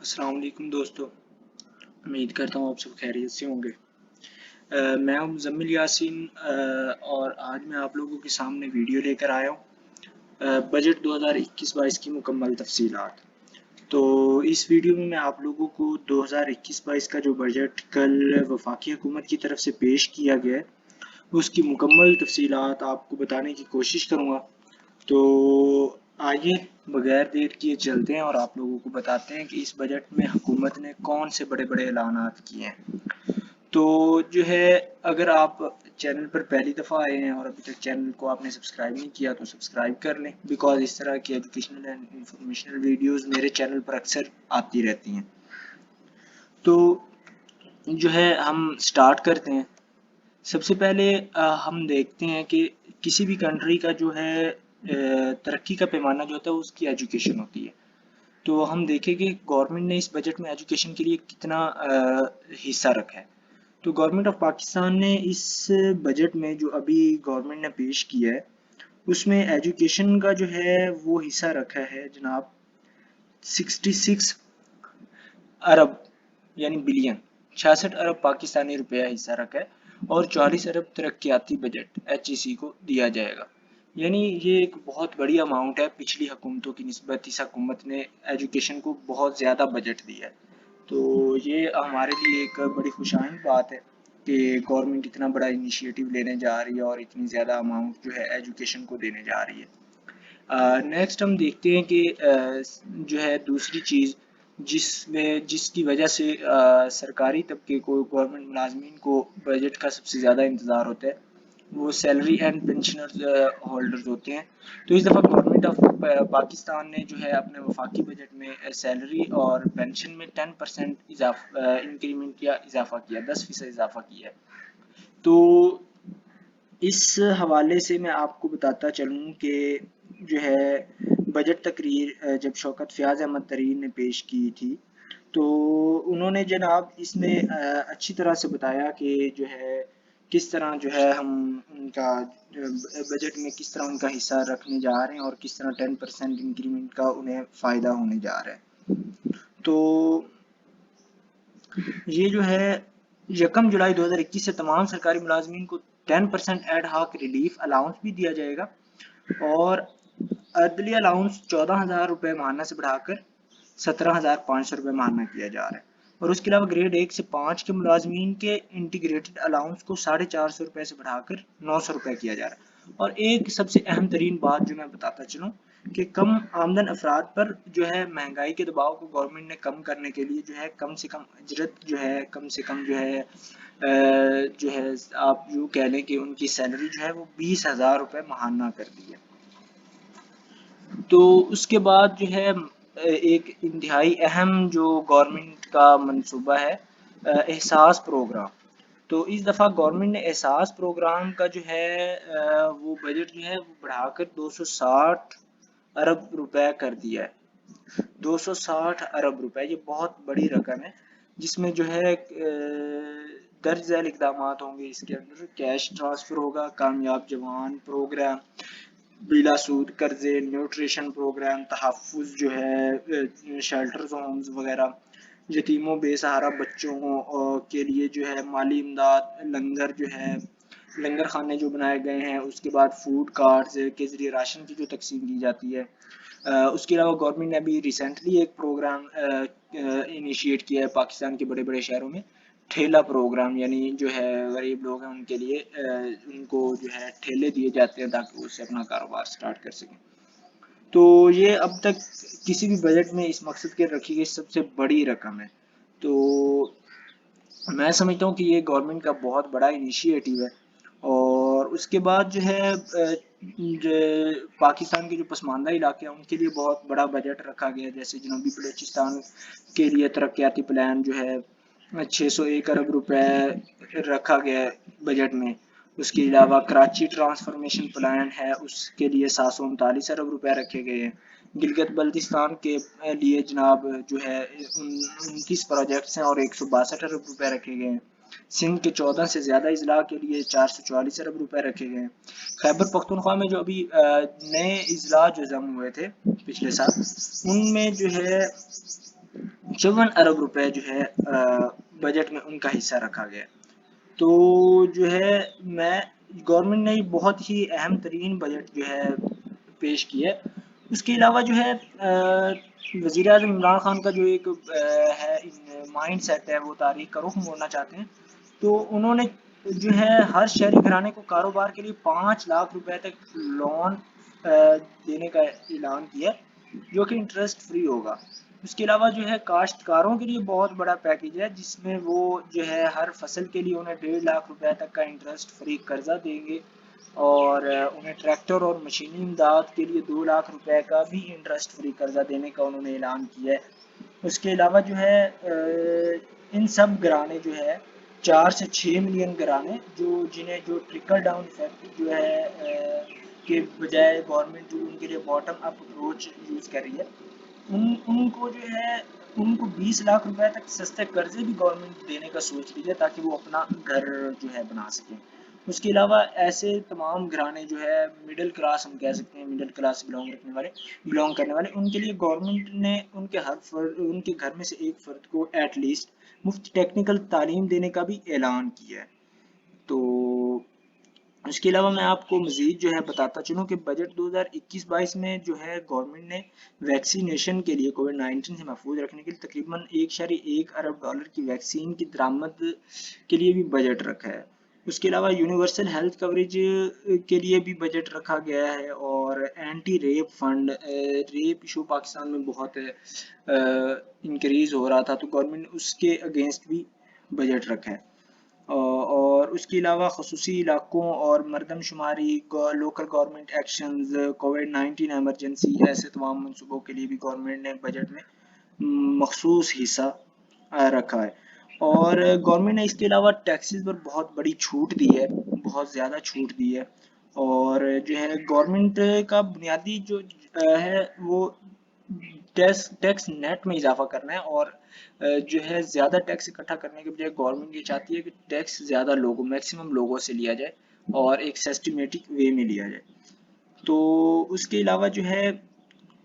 السلام علیکم دوستو، امید کرتا ہوں آپ سب خیریت سے ہوں گے۔ میں ہوں مزمل یاسین اور آج میں آپ لوگوں کے سامنے ویڈیو لے کر آیا ہوں بجٹ 2021-22 کی مکمل تفصیلات۔ تو اس ویڈیو میں آپ لوگوں کو 2021-22 کا جو بجٹ کل وفاقی حکومت کی طرف سے پیش کیا گیا ہے اس کی مکمل تفصیلات آپ کو بتانے کی کوشش کروں گا۔ تو آئیے بغیر دیر کیے چلتے ہیں اور آپ لوگوں کو بتاتے ہیں کہ اس بجٹ میں حکومت نے کون سے بڑے بڑے اعلانات کیے ہیں۔ تو جو ہے اگر آپ چینل پر پہلی دفعہ آئے ہیں اور ابھی تک چینل کو آپ نے سبسکرائب نہیں کیا تو سبسکرائب کر لیں، بیکاز اس طرح کی ایجوکیشنل اینڈ انفارمیشنل ویڈیوز میرے چینل پر اکثر آتی رہتی ہیں۔ تو جو ہے ہم سٹارٹ کرتے ہیں۔ سب سے پہلے ہم دیکھتے ہیں کہ کسی بھی کنٹری کا جو ہے ترقی کا پیمانہ جو ہوتا ہے اس کی ایجوکیشن ہوتی ہے۔ تو ہم دیکھیں کہ گورنمنٹ نے اس بجٹ میں ایجوکیشن کے لیے کتنا حصہ رکھا ہے۔ تو گورنمنٹ آف پاکستان نے اس بجٹ میں جو ابھی گورنمنٹ نے پیش کیا ہے اس میں ایجوکیشن کا جو ہے وہ حصہ رکھا ہے جناب 66 ارب یعنی بلین 66 ارب پاکستانی روپیہ حصہ رکھا ہے اور 40 ارب ترقیاتی بجٹ HEC کو دیا جائے گا۔ یعنی یہ ایک بہت بڑی اماؤنٹ ہے، پچھلی حکومتوں کی نسبت اس حکومت نے ایجوکیشن کو بہت زیادہ بجٹ دیا ہے۔ تو یہ ہمارے لیے ایک بڑی خوشائن بات ہے کہ گورنمنٹ اتنا بڑا انیشیٹو لینے جا رہی ہے اور اتنی زیادہ اماؤنٹ جو ہے ایجوکیشن کو دینے جا رہی ہے۔ نیکسٹ ہم دیکھتے ہیں کہ جو ہے دوسری چیز جس کی وجہ سے سرکاری طبقے کو، گورنمنٹ ملازمین کو بجٹ کا سب سے زیادہ انتظار ہوتا ہے وہ سیلری اینڈ پینشنر ہولڈرز ہوتے ہیں۔ تو اس دفعہ گورنمنٹ آف پاکستان نے جو ہے اپنے وفاقی بجٹ میں سیلری اور پینشن میں 10% انکریمنٹ یا اضافہ کیا، 10% اضافہ کیا ہے۔ تو اس حوالے سے میں آپ کو بتاتا چلوں کہ جو ہے بجٹ تقریر جب شوکت فیاض احمد ترین نے پیش کی تھی تو انہوں نے جناب اس میں اچھی طرح سے بتایا کہ جو ہے کس طرح جو ہے ہم ان کا بجٹ میں کس طرح ان کا حصہ رکھنے جا رہے ہیں اور کس طرح 10% انکریمنٹ کا انہیں فائدہ ہونے جا رہا ہے۔ تو یہ جو ہے 1 جولائی 2021 سے تمام سرکاری ملازمین کو 10% ایڈ ہاک ریلیف الاؤنس بھی دیا جائے گا اور عدلی الاؤنس 14,000 روپے ماہانہ سے بڑھا کر 17,500 روپے ماہانہ کیا جا رہا ہے۔ اور اس کے علاوہ گریڈ 1 سے 5 کے ملازمین کے انٹیگریٹڈ الاؤنس کو 450 روپے سے بڑھا کر 900 روپے کیا جا رہا ہے۔ اور ایک سب سے اہم ترین بات جو میں بتاتا چلوں کہ کم آمدن افراد پر جو ہے مہنگائی کے دباؤ کو گورنمنٹ نے کم کرنے کے لیے جو ہے کم سے کم اجرت جو ہے کم سے کم جو ہے آپ یوں کہہ لیں کہ ان کی سیلری جو ہے وہ 20,000 روپے ماہانہ کر دی ہے۔ تو اس کے بعد جو ہے ایک انتہائی اہم جو گورنمنٹ کا منصوبہ ہے احساس پروگرام۔ تو اس دفعہ گورنمنٹ نے احساس پروگرام کا جو ہے وہ بجٹ جو ہے وہ بڑھا کر 260 ارب روپے کر دیا ہے۔ 260 ارب روپے یہ بہت بڑی رقم ہے جس میں جو ہے درج ذیل اقدامات ہوں گے۔ اس کے اندر کیش ٹرانسفر ہوگا، کامیاب جوان پروگرام، بلا سود قرضے، نیوٹریشن پروگرام، تحفظ جو ہے شیلٹرز ہومز وغیرہ، یتیموں بے سہارا بچوں کے لیے جو ہے مالی امداد، لنگر جو ہے لنگر خانے جو بنائے گئے ہیں، اس کے بعد فوڈ کارٹس کے ذریعے راشن کی جو تقسیم کی جاتی ہے۔ اس کے علاوہ گورنمنٹ نے ابھی ریسنٹلی ایک پروگرام انیشیٹ کیا ہے پاکستان کے بڑے بڑے شہروں میں، ٹھیلا پروگرام، یعنی جو ہے غریب لوگ ہیں ان کے لیے ان کو جو ہے ٹھیلے دیے جاتے ہیں تاکہ وہ اس سے اپنا کاروبار سٹارٹ کر سکیں۔ تو یہ اب تک کسی بھی بجٹ میں اس مقصد کے رکھی گئی سب سے بڑی رقم ہے۔ تو میں سمجھتا ہوں کہ یہ گورنمنٹ کا بہت بڑا انیشیٹو ہے۔ اور اس کے بعد جو ہے پاکستان کے جو پسماندہ علاقے ہیں ان کے لیے بہت بڑا بجٹ رکھا گیا ہے، جیسے جنوبی بلوچستان کے لیے ترقیاتی پلان جو ہے 601 ارب روپے رکھا گیا ہے بجٹ میں۔ اس کے علاوہ کراچی ٹرانسفارمیشن پلان ہے، اس کے لیے 739 ارب روپے رکھے گئے ہیں۔ گلگت بلتستان کے لیے جناب جو ہے 29 پروجیکٹس ہیں اور 162 ارب روپے رکھے گئے ہیں۔ سندھ کے 14 سے زیادہ اضلاع کے لیے 444 ارب روپے رکھے گئے ہیں۔ خیبر پختونخوا میں جو ابھی نئے اضلاع جو ضم ہوئے تھے پچھلے سال، ان میں جو ہے 54 ارب روپے جو ہے بجٹ میں ان کا حصہ رکھا گیا. تو جو ہے میں گورنمنٹ نے بہت ہی اہم ترین بجٹ جو ہے پیش کیا ہے. اس کے علاوہ جو ہے وزیر اعظم عمران خان کا جو ایک ہے مائنڈ سیٹ ہے، وہ تاریخ کا رخ موڑنا چاہتے ہیں. تو انہوں نے جو ہے ہر شہری گھرانے کو کاروبار کے لیے 5 لاکھ روپے تک لون دینے کا اعلان کیا، جو کہ انٹرسٹ فری ہوگا. اس کے علاوہ جو ہے کاشتکاروں کے لیے بہت بڑا پیکیج ہے، جس میں وہ جو ہے ہر فصل کے لیے انہیں 1.5 لاکھ روپے تک کا انٹرسٹ فری قرضہ دیں گے، اور انہیں ٹریکٹر اور مشینی امداد کے لیے 2 لاکھ روپے کا بھی انٹرسٹ فری قرضہ دینے کا انہوں نے اعلان کیا ہے. اس کے علاوہ جو ہے ان سب گھرانے جو ہے 4 سے 6 ملین گھرانے جنہیں ٹرکل ڈاؤن افیکٹ جو ہے کے بجائے گورنمنٹ جو ان کے لیے باٹم اپ اپروچ یوز کر رہی ہے، ان کو جو ہے ان کو 20 لاکھ روپے تک سستے قرضے بھی گورنمنٹ دینے کا سوچ رہی ہے، تاکہ وہ اپنا گھر جو ہے بنا سکیں. اس کے علاوہ ایسے تمام گھرانے جو ہے مڈل کلاس ہم کہہ سکتے ہیں، مڈل کلاس بلونگ کرنے والے، ان کے لیے گورنمنٹ نے ان کے گھر میں سے ایک فرد کو ایٹ لیسٹ مفت ٹیکنیکل تعلیم دینے کا بھی اعلان کیا ہے. تو اس کے علاوہ میں آپ کو مزید جو ہے بتاتا چلوں کہ بجٹ 2021-22 میں جو ہے گورنمنٹ نے ویکسینیشن کے لیے کووڈ-19 سے محفوظ رکھنے کے لیے تقریباً 1.1 ارب ڈالر کی ویکسین کی درآمد کے لیے بھی بجٹ رکھا ہے. اس کے علاوہ یونیورسل ہیلتھ کوریج کے لیے بھی بجٹ رکھا گیا ہے، اور anti rape fund, rape issue Pakistan میں بہت انکریز ہو رہا تھا، تو گورنمنٹ نے اس کے اگینسٹ بھی بجٹ رکھا ہے. اور اس کے علاوہ خصوصی علاقوں اور مردم شماری، local government actions, COVID-19 emergency, ایسے تمام منصوبوں کے لیے بھی گورنمنٹ نے بجٹ میں مخصوص حصہ رکھا ہے. اور گورنمنٹ نے اس کے علاوہ ٹیکسز پر بہت بڑی چھوٹ دی ہے، بہت زیادہ چھوٹ دی ہے. اور جو ہے گورنمنٹ کا بنیادی جو ہے وہ ٹیکس نیٹ میں اضافہ کرنا ہے، اور جو ہے زیادہ ٹیکس اکٹھا کرنے کے بجائے گورنمنٹ یہ چاہتی ہے کہ ٹیکس زیادہ میکسیمم لوگوں سے لیا جائے اور ایک سسٹمیٹک وے میں لیا جائے. تو اس کے علاوہ جو ہے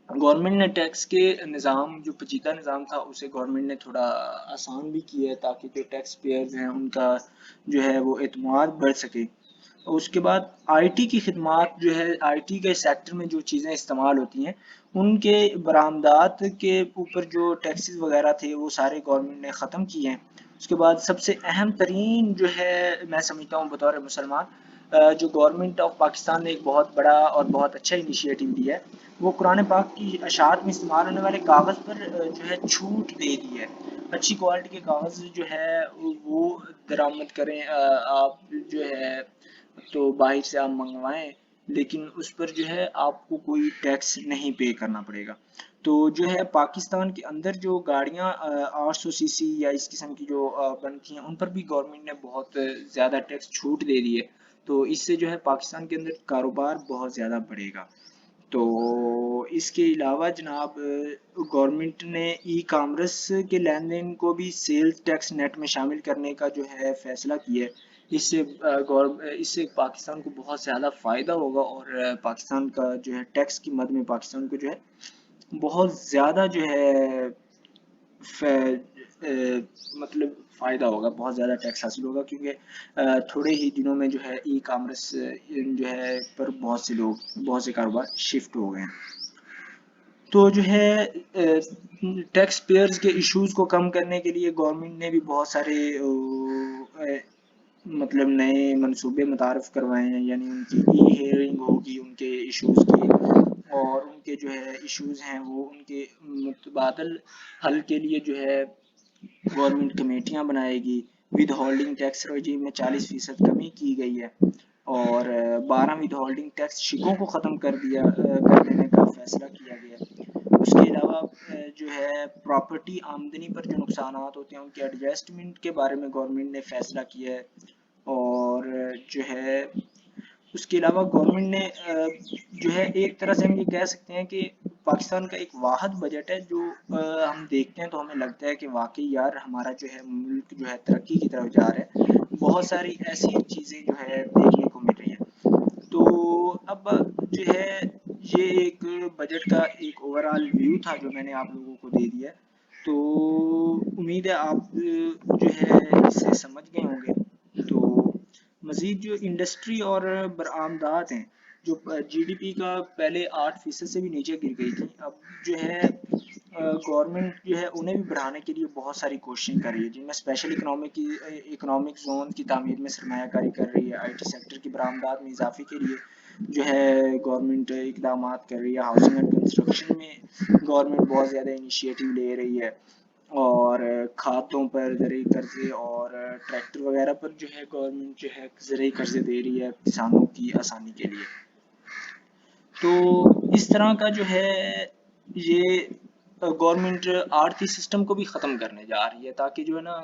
گورنمنٹ نے ٹیکس کے نظام، جو پیچیدہ نظام تھا، اسے گورنمنٹ نے تھوڑا آسان بھی کیا ہے، تاکہ جو ٹیکس پیئرز ہیں ان کا جو ہے وہ اعتماد بڑھ سکے. اور اس کے بعد آئی ٹی کی خدمات جو ہے، آئی ٹی کے سیکٹر میں جو چیزیں استعمال ہوتی ہیں، ان کے برآمدات کے اوپر جو ٹیکسز وغیرہ تھے وہ سارے گورنمنٹ نے ختم کیے ہیں. اس کے بعد سب سے اہم ترین جو ہے میں سمجھتا ہوں بطور مسلمان، جو گورنمنٹ آف پاکستان نے ایک بہت بڑا اور بہت اچھا انیشیٹو لیا ہے، وہ قرآن پاک کی اشاعت میں استعمال ہونے والے کاغذ پر جو ہے چھوٹ دے دی ہے. اچھی کوالٹی کے کاغذ جو ہے وہ درآمد کریں آپ جو ہے، تو باہر سے آپ منگوائیں، لیکن اس پر جو ہے آپ کو کوئی ٹیکس نہیں پے کرنا پڑے گا. تو جو ہے پاکستان کے اندر جو گاڑیاں 800 سی سی یا اس قسم کی جو بنتی ہیں، ان پر بھی گورنمنٹ نے بہت زیادہ ٹیکس چھوٹ دے دی ہے. تو اس سے جو ہے پاکستان کے اندر کاروبار بہت زیادہ بڑھے گا. تو اس کے علاوہ جناب گورنمنٹ نے ای کامرس کے لین دین کو بھی سیلز ٹیکس نیٹ میں شامل کرنے کا جو ہے فیصلہ کیا ہے. اس سے پاکستان کو بہت زیادہ فائدہ ہوگا، اور پاکستان کا جو ہے ٹیکس کی مد میں پاکستان کو جو ہے بہت زیادہ جو ہے مطلب فائدہ ہوگا، بہت زیادہ ٹیکس حاصل ہوگا، کیونکہ تھوڑے ہی دنوں میں جو ہے ای کامرس جو ہے پر بہت سے کاروبار شفٹ ہو گئے ہیں. تو جو ہے ٹیکس پیئرز کے ایشوز کو کم کرنے کے لیے گورنمنٹ نے بھی بہت سارے مطلب نئے منصوبے متعارف کروائے ہیں، یعنی ان کی ای ہیئرنگ ہوگی ان کے ایشوز کی، اور ان کے جو ہے ایشوز ہیں وہ ان کے متبادل حل کے لیے جو ہے گورنمنٹ کمیٹیاں بنائے گی. ود ہولڈنگ ٹیکس رجیم میں 40% کمی کی گئی ہے، اور 12 ود ہولڈنگ ٹیکس شکوں کو ختم کر دینے کا فیصلہ کیا گیا. اس کے علاوہ جو ہے پراپرٹی آمدنی پر جو نقصانات ہوتے ہیں ان کے ایڈجسٹمنٹ کے بارے میں گورنمنٹ نے فیصلہ کیا ہے. اور جو ہے اس کے علاوہ گورنمنٹ نے جو ہے ایک طرح سے ہم یہ کہہ سکتے ہیں کہ پاکستان کا ایک واحد بجٹ ہے، جو ہم دیکھتے ہیں تو ہمیں لگتا ہے کہ واقعی یار ہمارا جو ہے ملک جو ہے ترقی کی طرف جا رہا ہے. بہت ساری ایسی چیزیں جو ہے دیکھنے کو مل رہی ہیں. تو اب جو ہے یہ ایک بجٹ کا ایک اوور آل ویو تھا جو میں نے آپ لوگوں کو دے دیا. تو امید ہے آپ جو ہے اسے سمجھ گئے ہوں گے. تو مزید جو انڈسٹری اور برآمدات ہیں جو جی ڈی پی کا پہلے 8% سے بھی نیچے گر گئی تھی، اب جو ہے گورنمنٹ جو ہے انہیں بھی بڑھانے کے لیے بہت ساری کوششیں کر رہی ہے، جن میں اسپیشل اکنامک زون کی تعمیر میں سرمایہ کاری کر رہی ہے. آئی ٹی سیکٹر کی برآمدات میں اضافے کے لیے جو ہے گورنمنٹ اقدامات کر رہی ہے. ہاؤسنگ اینڈ کنسٹرکشن میں گورنمنٹ بہت زیادہ انیشیٹو لے رہی ہے، اور کھاتوں پر زرعی قرضے اور ٹریکٹر وغیرہ پر جو ہے گورنمنٹ جو ہے زرعی قرضے دے رہی ہے کسانوں کی آسانی کے لیے. تو اس طرح کا جو ہے یہ گورنمنٹ آڑتی سسٹم کو بھی ختم کرنے جا رہی ہے، تاکہ جو ہے نا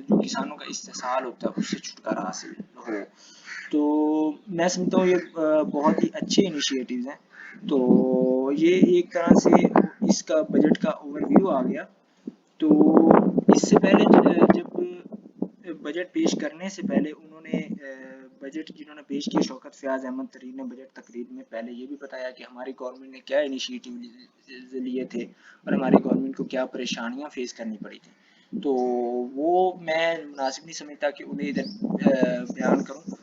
جو کسانوں کا استحصال ہوتا ہے اس سے چھٹکارا حاصل ہو. تو میں سمجھتا ہوں یہ بہت ہی اچھے انیشیٹوز ہیں. تو یہ ایک طرح سے اس کا بجٹ کا اوور ویو آ گیا. تو اس سے پہلے جب بجٹ پیش کرنے سے پہلے انہوں نے بجٹ جنہوں نے پیش کیا، شوکت فیاض احمد ترین نے بجٹ تقریب میں پہلے یہ بھی بتایا کہ ہماری گورنمنٹ نے کیا انیشیٹو لیے تھے اور ہماری گورنمنٹ کو کیا پریشانیاں فیس کرنی پڑی تھی. تو وہ میں مناسب نہیں سمجھتا کہ انہیں ادھر بیان کروں.